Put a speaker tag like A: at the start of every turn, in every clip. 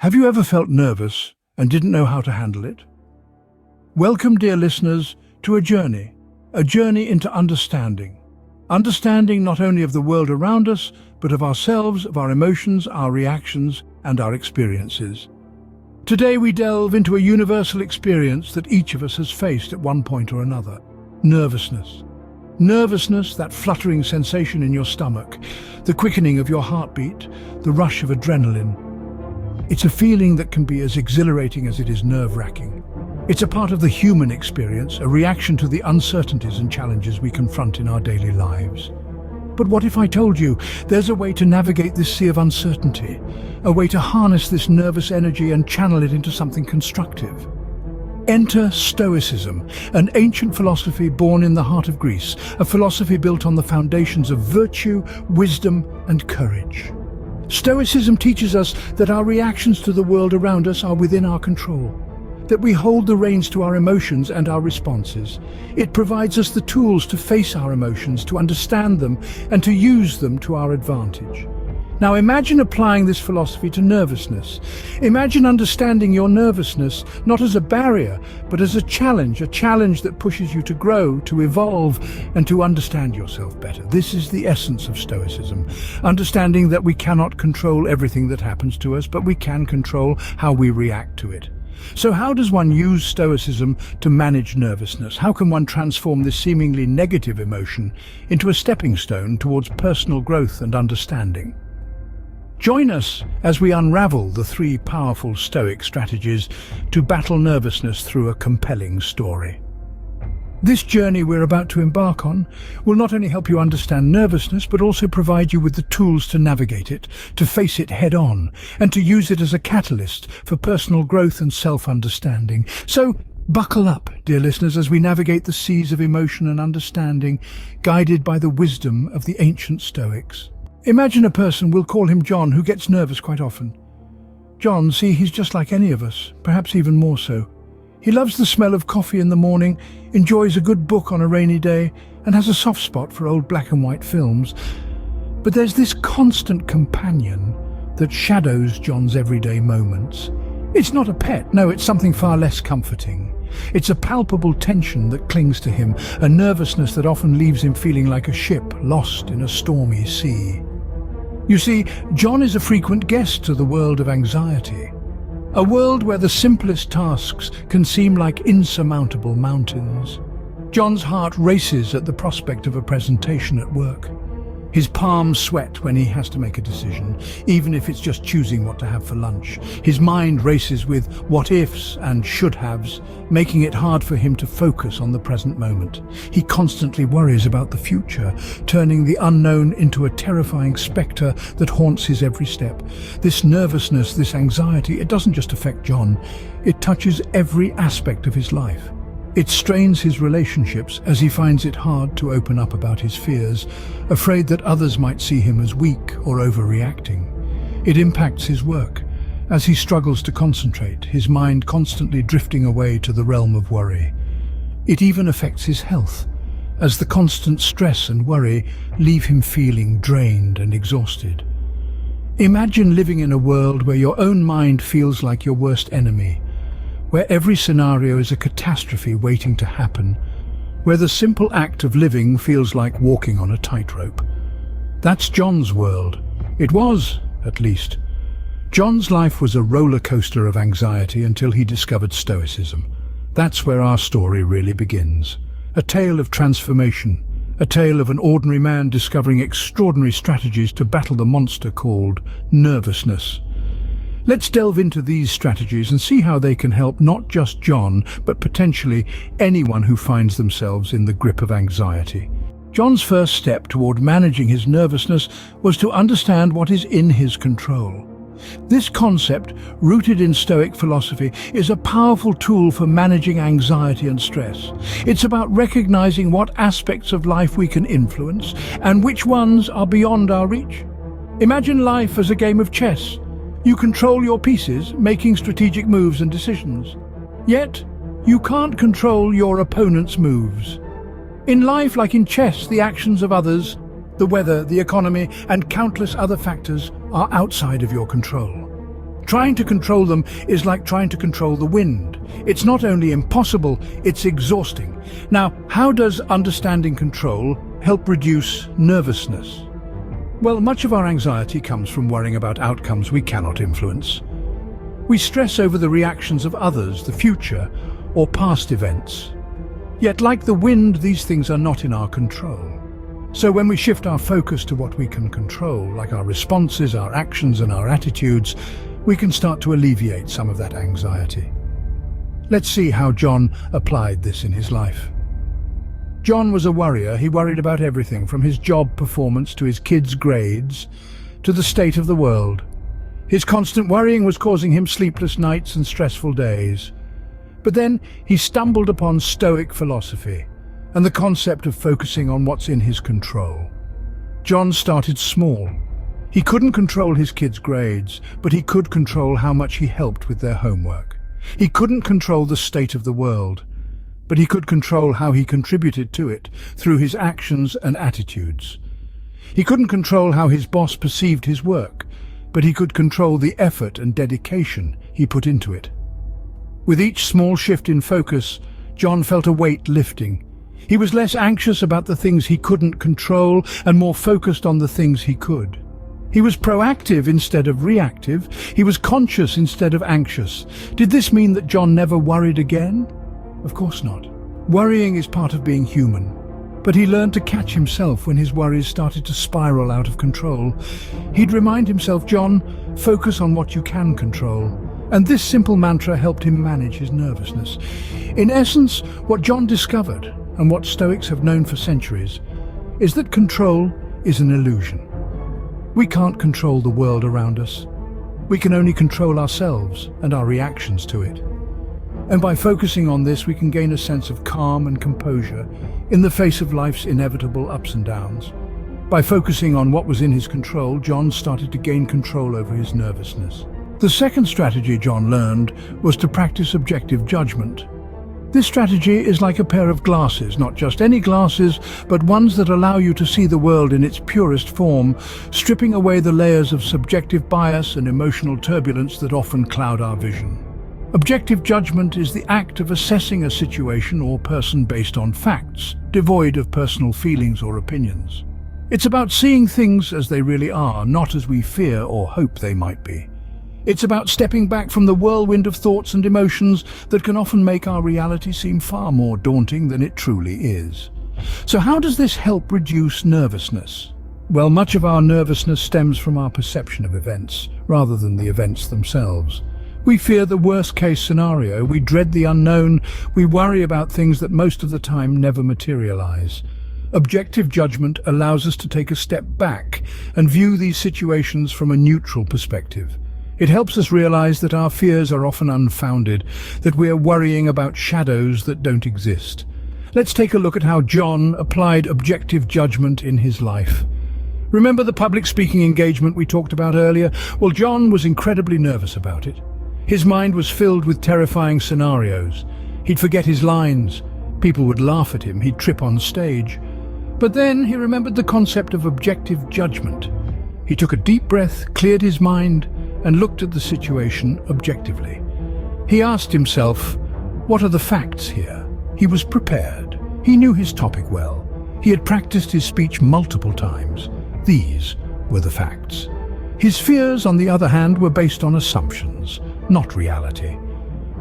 A: Have you ever felt nervous and didn't know how to handle it? Welcome, dear listeners, to a journey into understanding. Understanding not only of the world around us, but of ourselves, of our emotions, our reactions, and our experiences. Today we delve into a universal experience that each of us has faced at one point or another: nervousness. Nervousness, that fluttering sensation in your stomach, the quickening of your heartbeat, the rush of adrenaline. It's a feeling that can be as exhilarating as it is nerve-wracking. It's a part of the human experience, a reaction to the uncertainties and challenges we confront in our daily lives. But what if I told you there's a way to navigate this sea of uncertainty, a way to harness this nervous energy and channel it into something constructive? Enter Stoicism, an ancient philosophy born in the heart of Greece, a philosophy built on the foundations of virtue, wisdom, and courage. Stoicism teaches us that our reactions to the world around us are within our control, that we hold the reins to our emotions and our responses. It provides us the tools to face our emotions, to understand them, and to use them to our advantage. Now imagine applying this philosophy to nervousness. Imagine understanding your nervousness not as a barrier, but as a challenge that pushes you to grow, to evolve, and to understand yourself better. This is the essence of Stoicism, understanding that we cannot control everything that happens to us, but we can control how we react to it. So how does one use Stoicism to manage nervousness? How can one transform this seemingly negative emotion into a stepping stone towards personal growth and understanding? Join us as we unravel the 3 powerful Stoic strategies to battle nervousness through a compelling story. This journey we're about to embark on will not only help you understand nervousness, but also provide you with the tools to navigate it, to face it head-on, and to use it as a catalyst for personal growth and self-understanding. So, buckle up, dear listeners, as we navigate the seas of emotion and understanding, guided by the wisdom of the ancient Stoics. Imagine a person, we'll call him John, who gets nervous quite often. John, see, he's just like any of us, perhaps even more so. He loves the smell of coffee in the morning, enjoys a good book on a rainy day, and has a soft spot for old black and white films. But there's this constant companion that shadows John's everyday moments. It's not a pet, no, it's something far less comforting. It's a palpable tension that clings to him, a nervousness that often leaves him feeling like a ship lost in a stormy sea. You see, John is a frequent guest to the world of anxiety, a world where the simplest tasks can seem like insurmountable mountains. John's heart races at the prospect of a presentation at work. His palms sweat when he has to make a decision, even if it's just choosing what to have for lunch. His mind races with what-ifs and should-haves, making it hard for him to focus on the present moment. He constantly worries about the future, turning the unknown into a terrifying spectre that haunts his every step. This nervousness, this anxiety, it doesn't just affect John, it touches every aspect of his life. It strains his relationships as he finds it hard to open up about his fears, afraid that others might see him as weak or overreacting. It impacts his work as he struggles to concentrate, his mind constantly drifting away to the realm of worry. It even affects his health, as the constant stress and worry leave him feeling drained and exhausted. Imagine living in a world where your own mind feels like your worst enemy, where every scenario is a catastrophe waiting to happen, where the simple act of living feels like walking on a tightrope. That's John's world. It was, at least. John's life was a roller coaster of anxiety until he discovered Stoicism. That's where our story really begins. A tale of transformation, a tale of an ordinary man discovering extraordinary strategies to battle the monster called nervousness. Let's delve into these strategies and see how they can help not just John, but potentially anyone who finds themselves in the grip of anxiety. John's first step toward managing his nervousness was to understand what is in his control. This concept, rooted in Stoic philosophy, is a powerful tool for managing anxiety and stress. It's about recognizing what aspects of life we can influence and which ones are beyond our reach. Imagine life as a game of chess. You control your pieces, making strategic moves and decisions. Yet, you can't control your opponent's moves. In life, like in chess, the actions of others, the weather, the economy, and countless other factors are outside of your control. Trying to control them is like trying to control the wind. It's not only impossible, it's exhausting. Now, how does understanding control help reduce nervousness? Well, much of our anxiety comes from worrying about outcomes we cannot influence. We stress over the reactions of others, the future, or past events. Yet, like the wind, these things are not in our control. So when we shift our focus to what we can control, like our responses, our actions, and our attitudes, we can start to alleviate some of that anxiety. Let's see how John applied this in his life. John was a worrier. He worried about everything, from his job performance to his kids' grades to the state of the world. His constant worrying was causing him sleepless nights and stressful days. But then he stumbled upon Stoic philosophy and the concept of focusing on what's in his control. John started small. He couldn't control his kids' grades, but he could control how much he helped with their homework. He couldn't control the state of the world, but he could control how he contributed to it through his actions and attitudes. He couldn't control how his boss perceived his work, but he could control the effort and dedication he put into it. With each small shift in focus, John felt a weight lifting. He was less anxious about the things he couldn't control and more focused on the things he could. He was proactive instead of reactive. He was conscious instead of anxious. Did this mean that John never worried again? Of course not. Worrying is part of being human. But he learned to catch himself when his worries started to spiral out of control. He'd remind himself, John, focus on what you can control. And this simple mantra helped him manage his nervousness. In essence, what John discovered, and what Stoics have known for centuries, is that control is an illusion. We can't control the world around us. We can only control ourselves and our reactions to it. And by focusing on this, we can gain a sense of calm and composure in the face of life's inevitable ups and downs. By focusing on what was in his control, John started to gain control over his nervousness. The second strategy John learned was to practice objective judgment. This strategy is like a pair of glasses, not just any glasses, but ones that allow you to see the world in its purest form, stripping away the layers of subjective bias and emotional turbulence that often cloud our vision. Objective judgment is the act of assessing a situation or person based on facts, devoid of personal feelings or opinions. It's about seeing things as they really are, not as we fear or hope they might be. It's about stepping back from the whirlwind of thoughts and emotions that can often make our reality seem far more daunting than it truly is. So how does this help reduce nervousness? Well, much of our nervousness stems from our perception of events, rather than the events themselves. We fear the worst-case scenario, we dread the unknown, we worry about things that most of the time never materialize. Objective judgment allows us to take a step back and view these situations from a neutral perspective. It helps us realize that our fears are often unfounded, that we are worrying about shadows that don't exist. Let's take a look at how John applied objective judgment in his life. Remember the public speaking engagement we talked about earlier? Well, John was incredibly nervous about it. His mind was filled with terrifying scenarios. He'd forget his lines. People would laugh at him. He'd trip on stage. But then he remembered the concept of objective judgment. He took a deep breath, cleared his mind, and looked at the situation objectively. He asked himself, what are the facts here? He was prepared. He knew his topic well. He had practiced his speech multiple times. These were the facts. His fears, on the other hand, were based on assumptions, not reality.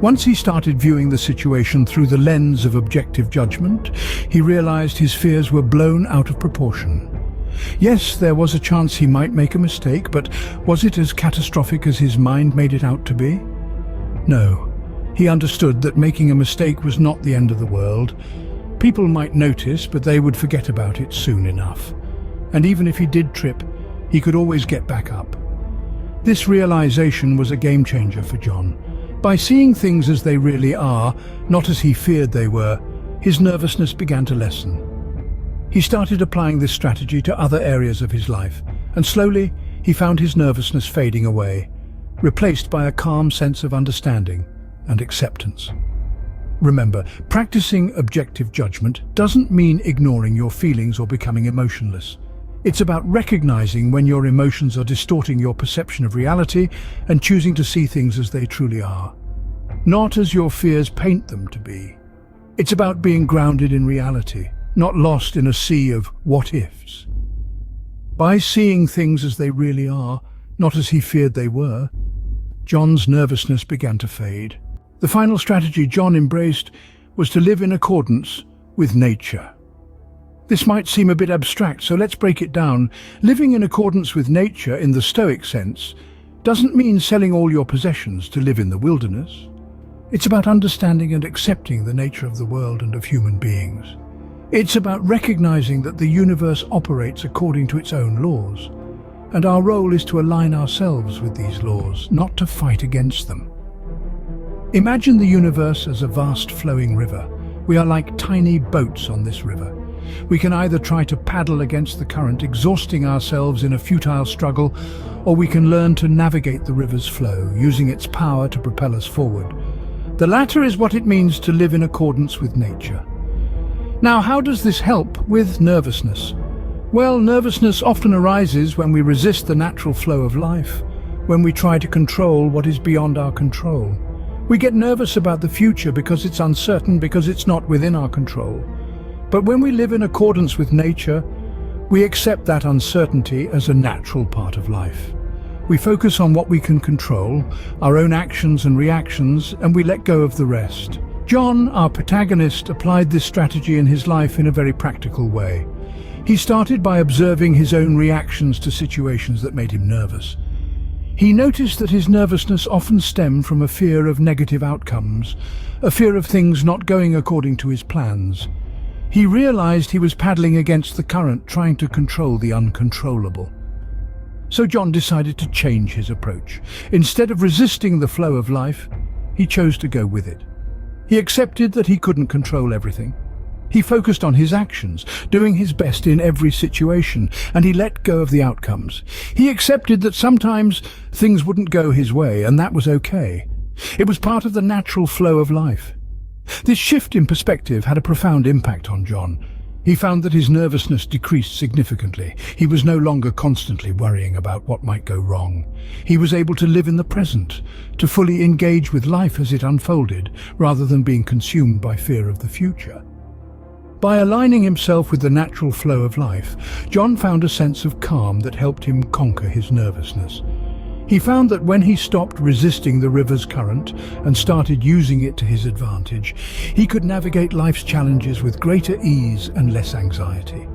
A: Once he started viewing the situation through the lens of objective judgment, he realized his fears were blown out of proportion. Yes, there was a chance he might make a mistake, but was it as catastrophic as his mind made it out to be? No. He understood that making a mistake was not the end of the world. People might notice, but they would forget about it soon enough. And even if he did trip, he could always get back up. This realization was a game changer for John. By seeing things as they really are, not as he feared they were, his nervousness began to lessen. He started applying this strategy to other areas of his life, and slowly he found his nervousness fading away, replaced by a calm sense of understanding and acceptance. Remember, practicing objective judgment doesn't mean ignoring your feelings or becoming emotionless. It's about recognizing when your emotions are distorting your perception of reality and choosing to see things as they truly are, not as your fears paint them to be. It's about being grounded in reality, not lost in a sea of what-ifs. By seeing things as they really are, not as he feared they were, John's nervousness began to fade. The final strategy John embraced was to live in accordance with nature. This might seem a bit abstract, so let's break it down. Living in accordance with nature in the Stoic sense doesn't mean selling all your possessions to live in the wilderness. It's about understanding and accepting the nature of the world and of human beings. It's about recognizing that the universe operates according to its own laws, and our role is to align ourselves with these laws, not to fight against them. Imagine the universe as a vast flowing river. We are like tiny boats on this river. We can either try to paddle against the current, exhausting ourselves in a futile struggle, or we can learn to navigate the river's flow, using its power to propel us forward. The latter is what it means to live in accordance with nature. Now, how does this help with nervousness? Well, nervousness often arises when we resist the natural flow of life, when we try to control what is beyond our control. We get nervous about the future because it's uncertain, because it's not within our control. But when we live in accordance with nature, we accept that uncertainty as a natural part of life. We focus on what we can control, our own actions and reactions, and we let go of the rest. John, our protagonist, applied this strategy in his life in a very practical way. He started by observing his own reactions to situations that made him nervous. He noticed that his nervousness often stemmed from a fear of negative outcomes, a fear of things not going according to his plans. He realized he was paddling against the current, trying to control the uncontrollable. So John decided to change his approach. Instead of resisting the flow of life, he chose to go with it. He accepted that he couldn't control everything. He focused on his actions, doing his best in every situation, and he let go of the outcomes. He accepted that sometimes things wouldn't go his way, and that was okay. It was part of the natural flow of life. This shift in perspective had a profound impact on John. He found that his nervousness decreased significantly. He was no longer constantly worrying about what might go wrong. He was able to live in the present, to fully engage with life as it unfolded, rather than being consumed by fear of the future. By aligning himself with the natural flow of life, John found a sense of calm that helped him conquer his nervousness. He found that when he stopped resisting the river's current and started using it to his advantage, he could navigate life's challenges with greater ease and less anxiety.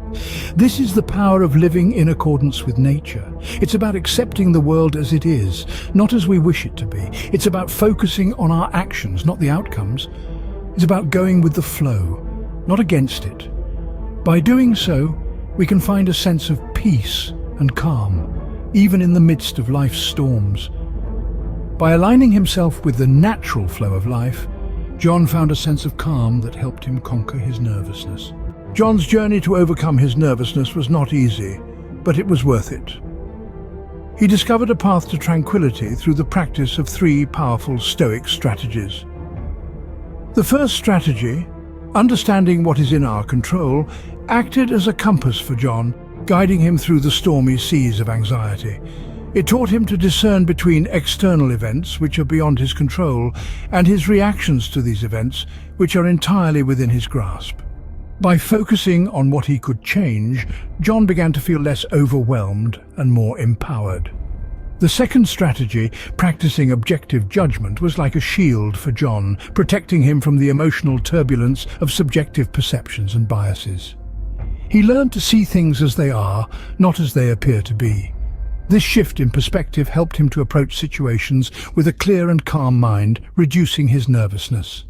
A: This is the power of living in accordance with nature. It's about accepting the world as it is, not as we wish it to be. It's about focusing on our actions, not the outcomes. It's about going with the flow, not against it. By doing so, we can find a sense of peace and calm, even in the midst of life's storms. By aligning himself with the natural flow of life, John found a sense of calm that helped him conquer his nervousness. John's journey to overcome his nervousness was not easy, but it was worth it. He discovered a path to tranquility through the practice of 3 powerful Stoic strategies. The first strategy, understanding what is in our control, acted as a compass for John, guiding him through the stormy seas of anxiety. It taught him to discern between external events, which are beyond his control, and his reactions to these events, which are entirely within his grasp. By focusing on what he could change, John began to feel less overwhelmed and more empowered. The second strategy, practicing objective judgment, was like a shield for John, protecting him from the emotional turbulence of subjective perceptions and biases. He learned to see things as they are, not as they appear to be. This shift in perspective helped him to approach situations with a clear and calm mind, reducing his nervousness.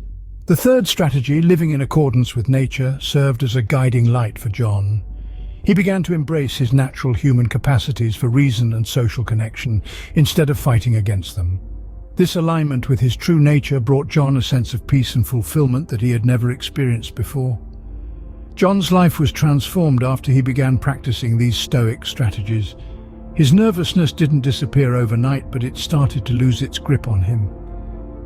A: The third strategy, living in accordance with nature, served as a guiding light for John. He began to embrace his natural human capacities for reason and social connection, instead of fighting against them. This alignment with his true nature brought John a sense of peace and fulfillment that he had never experienced before. John's life was transformed after he began practicing these Stoic strategies. His nervousness didn't disappear overnight, but it started to lose its grip on him.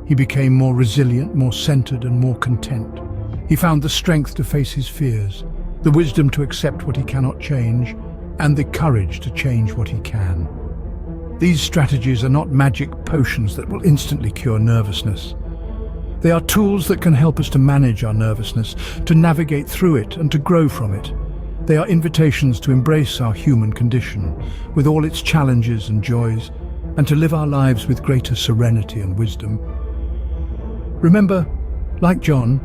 A: He became more resilient, more centered, and more content. He found the strength to face his fears, the wisdom to accept what he cannot change, and the courage to change what he can. These strategies are not magic potions that will instantly cure nervousness. They are tools that can help us to manage our nervousness, to navigate through it and to grow from it. They are invitations to embrace our human condition, with all its challenges and joys, and to live our lives with greater serenity and wisdom. Remember, like John,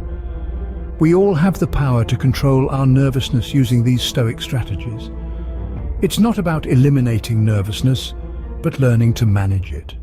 A: we all have the power to control our nervousness using these Stoic strategies. It's not about eliminating nervousness, but learning to manage it.